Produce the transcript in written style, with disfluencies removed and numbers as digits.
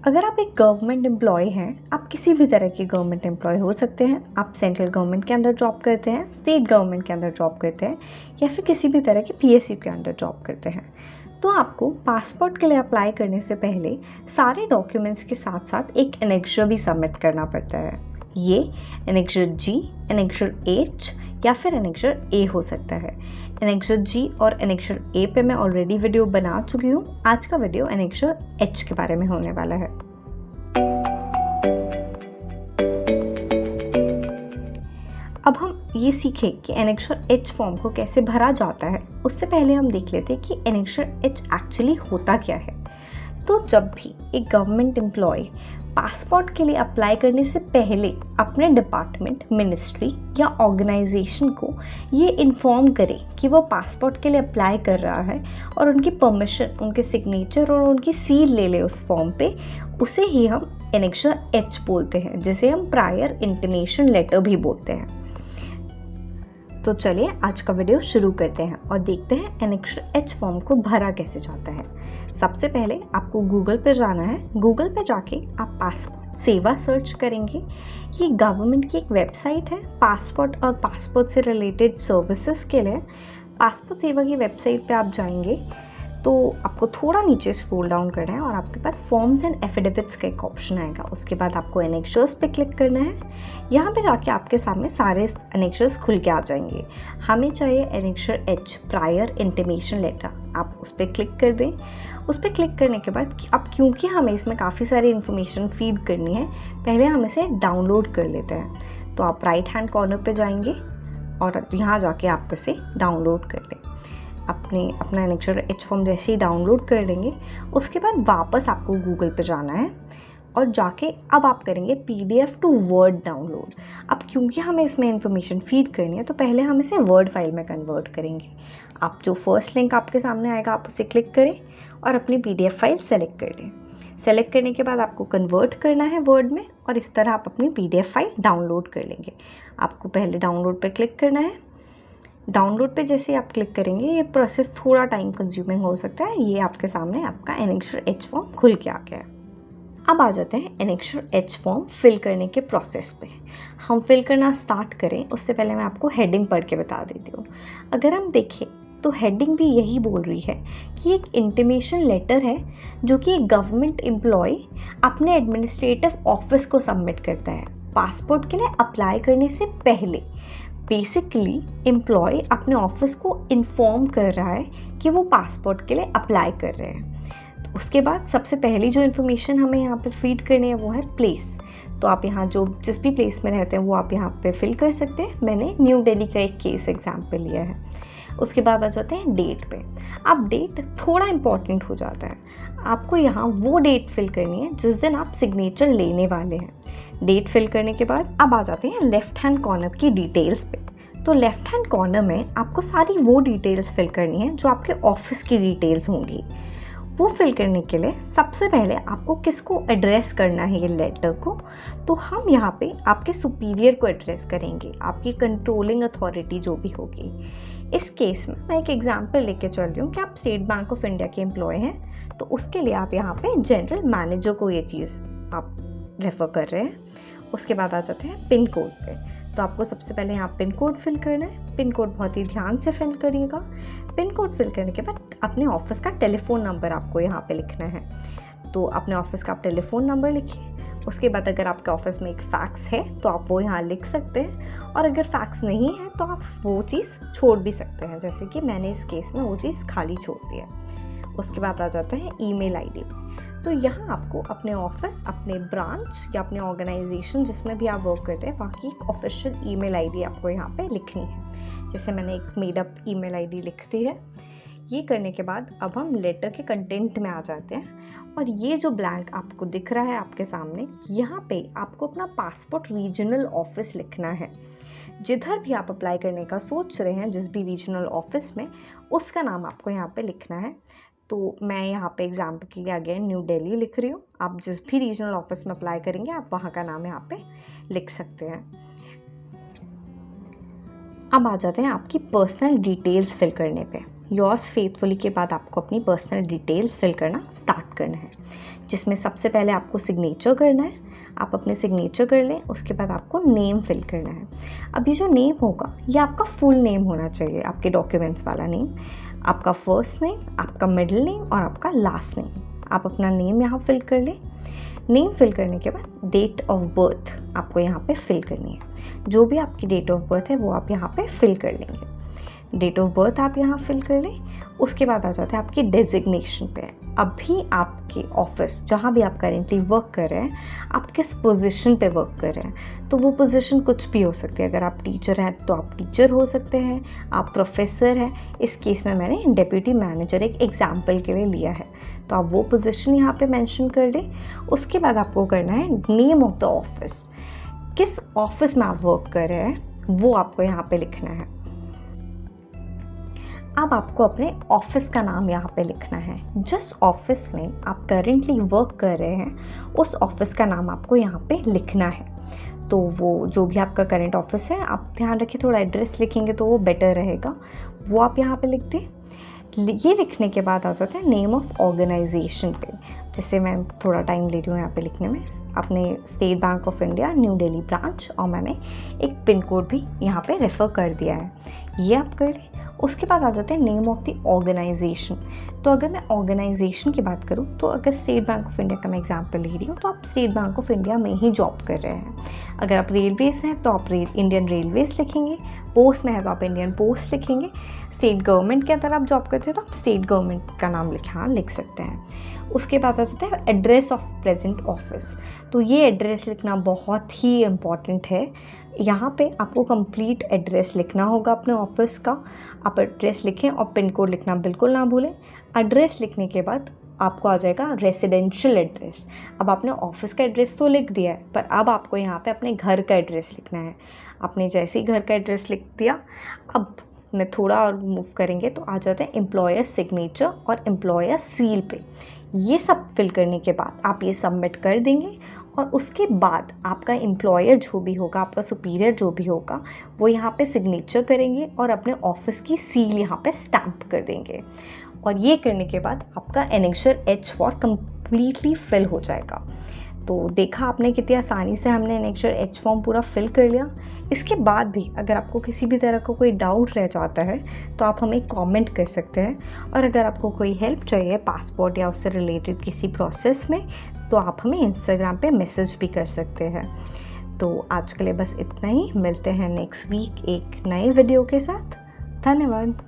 अगर आप एक गवर्नमेंट एम्प्लॉय हैं, आप किसी भी तरह के गवर्नमेंट एम्प्लॉय हो सकते हैं। आप सेंट्रल गवर्नमेंट के अंदर जॉब करते हैं, स्टेट गवर्नमेंट के अंदर जॉब करते हैं, या फिर किसी भी तरह के पीएसयू के अंदर जॉब करते हैं, तो आपको पासपोर्ट के लिए अप्लाई करने से पहले सारे डॉक्यूमेंट्स के साथ साथ एक एनेक्सर भी सबमिट करना पड़ता है। ये एनेक्सर जी, एनेक्सर एच या फिर एनेक्सर ए हो सकता है। एनेक्सर जी और एनेक्सर ए पे मैं ऑलरेडी वीडियो बना चुकी हूँ। आज का वीडियो एनेक्सर एच के बारे में होने वाला है। अब हम ये सीखें कि एनेक्सर एच फॉर्म को कैसे भरा जाता है। उससे पहले हम देख लेते हैं कि एनेक्सर एच एक्चुअली होता क्या है। तो जब भी एक गवर्नमेंट एम्प्लॉय पासपोर्ट के लिए अप्लाई करने से पहले अपने डिपार्टमेंट, मिनिस्ट्री या ऑर्गेनाइजेशन को ये इन्फॉर्म करे कि वो पासपोर्ट के लिए अप्लाई कर रहा है और उनकी परमिशन, उनके सिग्नेचर और उनकी सील ले ले उस फॉर्म पे, उसे ही हम एनेक्सर एच बोलते हैं, जिसे हम प्रायर इंटीमेशन लेटर भी बोलते हैं। तो चलिए आज का वीडियो शुरू करते हैं और देखते हैं एनेक्सर एच फॉर्म को भरा कैसे जाता है। सबसे पहले आपको गूगल पर जाना है। गूगल पर जाके आप पासपोर्ट सेवा सर्च करेंगे। ये गवर्नमेंट की एक वेबसाइट है पासपोर्ट और पासपोर्ट से रिलेटेड सर्विसेज के लिए। पासपोर्ट सेवा की वेबसाइट पे आप जाएंगे तो आपको थोड़ा नीचे स्क्रॉल डाउन करना है और आपके पास फॉर्म्स एंड एफिडेविट्स का एक ऑप्शन आएगा। उसके बाद आपको एनेक्सर्स पे क्लिक करना है। यहाँ पे जाके आपके सामने सारे एनेक्सर्स खुल के आ जाएंगे। हमें चाहिए annexure H, prior intimation letter. आप उस पर क्लिक कर दें। उस पर क्लिक करने के बाद अब क्योंकि हमें इसमें काफ़ी सारी इन्फॉर्मेशन फीड करनी है, पहले हम इसे डाउनलोड कर लेते हैं। तो आप राइट हैंड कॉर्नर पे जाएंगे और यहाँ जाके आप इसे डाउनलोड कर लें। अपना एनेक्सर एच फॉर्म जैसे ही डाउनलोड कर लेंगे, उसके बाद वापस आपको गूगल पे जाना है और जाके अब आप करेंगे PDF टू वर्ड डाउनलोड। अब क्योंकि हमें इसमें इंफॉर्मेशन फीड करनी है तो पहले हम इसे वर्ड फाइल में कन्वर्ट करेंगे। आप जो फर्स्ट लिंक आपके सामने आएगा आप उसे क्लिक करें और अपनी PDF फाइल सेलेक्ट कर लें। सेलेक्ट करने के बाद आपको कन्वर्ट करना है वर्ड में और इस तरह आप अपनी PDF फाइल डाउनलोड कर लेंगे। आपको पहले डाउनलोड पर क्लिक करना है। डाउनलोड पे जैसे आप क्लिक करेंगे ये प्रोसेस थोड़ा टाइम कंज्यूमिंग हो सकता है। ये आपके सामने आपका एनेक्सर एच फॉर्म खुल के आ गया है। अब आ जाते हैं एनेक्सर एच फॉर्म फिल करने के प्रोसेस पे। हम फिल करना स्टार्ट करें उससे पहले मैं आपको हेडिंग पढ़ के बता देती हूँ। अगर हम देखें तो हेडिंग भी यही बोल रही है कि एक इंटीमेशन लेटर है जो कि एक गवर्नमेंट एम्प्लॉय अपने एडमिनिस्ट्रेटिव ऑफिस को सबमिट करता है पासपोर्ट के लिए अप्लाई करने से पहले। बेसिकली एम्प्लॉय अपने ऑफिस को इन्फॉर्म कर रहा है कि वो पासपोर्ट के लिए अप्लाई कर रहे हैं। तो उसके बाद सबसे पहली जो इन्फॉर्मेशन हमें यहाँ पे फीड करनी है वो है प्लेस। तो आप यहाँ जिस भी प्लेस में रहते हैं वो आप यहाँ पे फिल कर सकते हैं। मैंने न्यू दिल्ली का एक केस एग्जाम्पल लिया है। उसके बाद आ जाते हैं डेट पे। अब डेट थोड़ा इम्पॉर्टेंट हो जाता है। आपको यहाँ वो डेट फिल करनी है जिस दिन आप सिग्नेचर लेने वाले हैं। डेट फिल करने के बाद अब आ जाते हैं लेफ्ट हैंड कॉर्नर की डिटेल्स पे। तो लेफ्ट हैंड कॉर्नर में आपको सारी वो डिटेल्स फिल करनी है जो आपके ऑफिस की डिटेल्स होंगी। वो फिल करने के लिए सबसे पहले आपको किसको एड्रेस करना है ये लेटर को, तो हम यहाँ पे आपके सुपीरियर को एड्रेस करेंगे, आपकी कंट्रोलिंग अथॉरिटी जो भी होगी। इस केस में मैं एक एग्जांपल लेके चल रही हूँ कि आप स्टेट बैंक ऑफ इंडिया के एम्प्लॉय हैं, तो उसके लिए आप यहाँ पे जनरल मैनेजर को ये चीज़ आप रेफ़र कर रहे हैं। उसके बाद आ जाते हैं पिन कोड पे। तो आपको सबसे पहले यहाँ पिन कोड फिल करना है। पिन कोड बहुत ही ध्यान से फिल करिएगा। पिन कोड फिल करने के बाद अपने ऑफिस का टेलीफोन नंबर आपको यहाँ पे लिखना है। तो अपने ऑफिस का आप टेलीफोन नंबर लिखिए। उसके बाद अगर आपके ऑफिस में एक फैक्स है तो आप वो यहाँ लिख सकते हैं, और अगर फैक्स नहीं है तो आप वो चीज़ छोड़ भी सकते हैं, जैसे कि मैंने इस केस में वो चीज़ खाली छोड़ दी है। उसके बाद आ जाता है ईमेल आईडी। तो यहाँ आपको अपने ऑफिस, अपने ब्रांच या अपने ऑर्गेनाइजेशन जिसमें भी आप वर्क करते हैं वहाँ की एक ऑफिशियल ईमेल आईडी आपको यहाँ पे लिखनी है। जैसे मैंने एक मेडअप ईमेल आईडी लिख दी है। ये करने के बाद अब हम लेटर के कंटेंट में आ जाते हैं, और ये जो ब्लैंक आपको दिख रहा है आपके सामने, यहाँ पे आपको अपना पासपोर्ट रीजनल ऑफिस लिखना है। जिधर भी आप अप्लाई करने का सोच रहे हैं, जिस भी रीजनल ऑफिस में, उसका नाम आपको यहाँ पे लिखना है। तो मैं यहाँ पे एग्जाम्पल के लिए अगेन न्यू दिल्ली लिख रही हूँ। आप जिस भी रीजनल ऑफिस में अप्लाई करेंगे आप वहाँ का नाम यहाँ पे लिख सकते हैं। अब आ जाते हैं आपकी पर्सनल डिटेल्स फिल करने पे। योर्स फेथफुली के बाद आपको अपनी पर्सनल डिटेल्स फिल करना स्टार्ट करना है, जिसमें सबसे पहले आपको सिग्नेचर करना है। आप अपने सिग्नेचर कर लें, उसके बाद आपको नेम फिल करना है। अब ये जो नेम होगा ये आपका फुल नेम होना चाहिए, आपके डॉक्यूमेंट्स वाला नेम, आपका फर्स्ट नेम, आपका मिडिल नेम और आपका लास्ट नेम। आप अपना नेम यहाँ फिल कर लें। नेम फिल करने के बाद डेट ऑफ बर्थ आपको यहाँ पे फिल करनी है। जो भी आपकी डेट ऑफ बर्थ है वो आप यहाँ पे फिल कर लेंगे। डेट ऑफ बर्थ आप यहाँ फिल कर लें। उसके बाद आ जाता है आपकी डेजिग्नेशन पे। अभी आपके ऑफिस जहाँ भी आप करेंटली वर्क कर रहे हैं, आप किस पोजीशन पे वर्क कर रहे हैं, तो वो पोजीशन कुछ भी हो सकती है। अगर आप टीचर हैं तो आप टीचर हो सकते हैं, आप प्रोफेसर हैं, इस केस में मैंने डेप्यूटी मैनेजर एक एग्जाम्पल के लिए लिया है, तो आप वो पोजीशन यहाँ पे मेंशन कर दें। उसके बाद आपको करना है नेम ऑफ द ऑफिस, किस ऑफिस में आप वर्क कर रहे हैं वो आपको यहाँ पे लिखना है। अब आपको अपने ऑफिस का नाम यहाँ पे लिखना है। जिस ऑफिस में आप करेंटली वर्क कर रहे हैं उस ऑफिस का नाम आपको यहाँ पे लिखना है। तो वो जो भी आपका करंट ऑफिस है, आप ध्यान रखिए थोड़ा एड्रेस लिखेंगे तो वो बेटर रहेगा, वो आप यहाँ पे लिख दें। ये लिखने के बाद आ जाता है नेम ऑफ ऑर्गेनाइजेशन पे। जैसे मैं थोड़ा टाइम ले रही हूँ यहाँ पे लिखने में। आपने state bank of India new Delhi branch और मैंने एक पिन कोड भी यहाँ पे रेफ़र कर दिया है, ये आप कर लें। उसके बाद आ जाते हैं नेम ऑफ द ऑर्गेनाइजेशन। तो अगर मैं ऑर्गेनाइजेशन की बात करूँ तो अगर स्टेट बैंक ऑफ इंडिया का मैं एग्जांपल ले रही हूँ तो आप स्टेट बैंक ऑफ इंडिया में ही जॉब कर रहे हैं। अगर आप रेलवेज हैं तो आप इंडियन रेलवेज लिखेंगे, पोस्ट में है तो आप इंडियन पोस्ट लिखेंगे, स्टेट गवर्नमेंट के अंदर आप जॉब करते हो तो आप स्टेट गवर्नमेंट का नाम लिख सकते हैं। उसके बाद आ जाता है एड्रेस ऑफ प्रेजेंट ऑफिस। तो ये एड्रेस लिखना बहुत ही इम्पॉर्टेंट है। यहाँ पे आपको कंप्लीट एड्रेस लिखना होगा अपने ऑफिस का। आप एड्रेस लिखें और पिन कोड लिखना बिल्कुल ना भूलें। एड्रेस लिखने के बाद आपको आ जाएगा रेसिडेंशियल एड्रेस। अब आपने ऑफिस का एड्रेस तो लिख दिया है, पर अब आपको यहाँ पे अपने घर का एड्रेस लिखना है। आपने जैसे ही घर का एड्रेस लिख दिया, अब मैं थोड़ा और मूव करेंगे तो आ जाते हैं एम्प्लॉयर सिग्नेचर और एम्प्लॉयर सील पे। ये सब फिल करने के बाद आप ये सबमिट कर देंगे और उसके बाद आपका एम्प्लॉयर जो भी होगा, आपका सुपीरियर जो भी होगा, वो यहाँ पे सिग्नेचर करेंगे और अपने ऑफिस की सील यहाँ पे स्टैम्प कर देंगे। और ये करने के बाद आपका एनेक्सर H4 कम्प्लीटली फिल हो जाएगा। तो देखा आपने कितनी आसानी से हमने एनेक्सर H फॉर्म पूरा फिल कर लिया। इसके बाद भी अगर आपको किसी भी तरह का कोई डाउट रह जाता है तो आप हमें कमेंट कर सकते हैं, और अगर आपको कोई हेल्प चाहिए पासपोर्ट या उससे रिलेटेड किसी प्रोसेस में तो आप हमें इंस्टाग्राम पे मैसेज भी कर सकते हैं। तो आज के लिए बस इतना ही, मिलते हैं नेक्स्ट वीक एक नए वीडियो के साथ। धन्यवाद।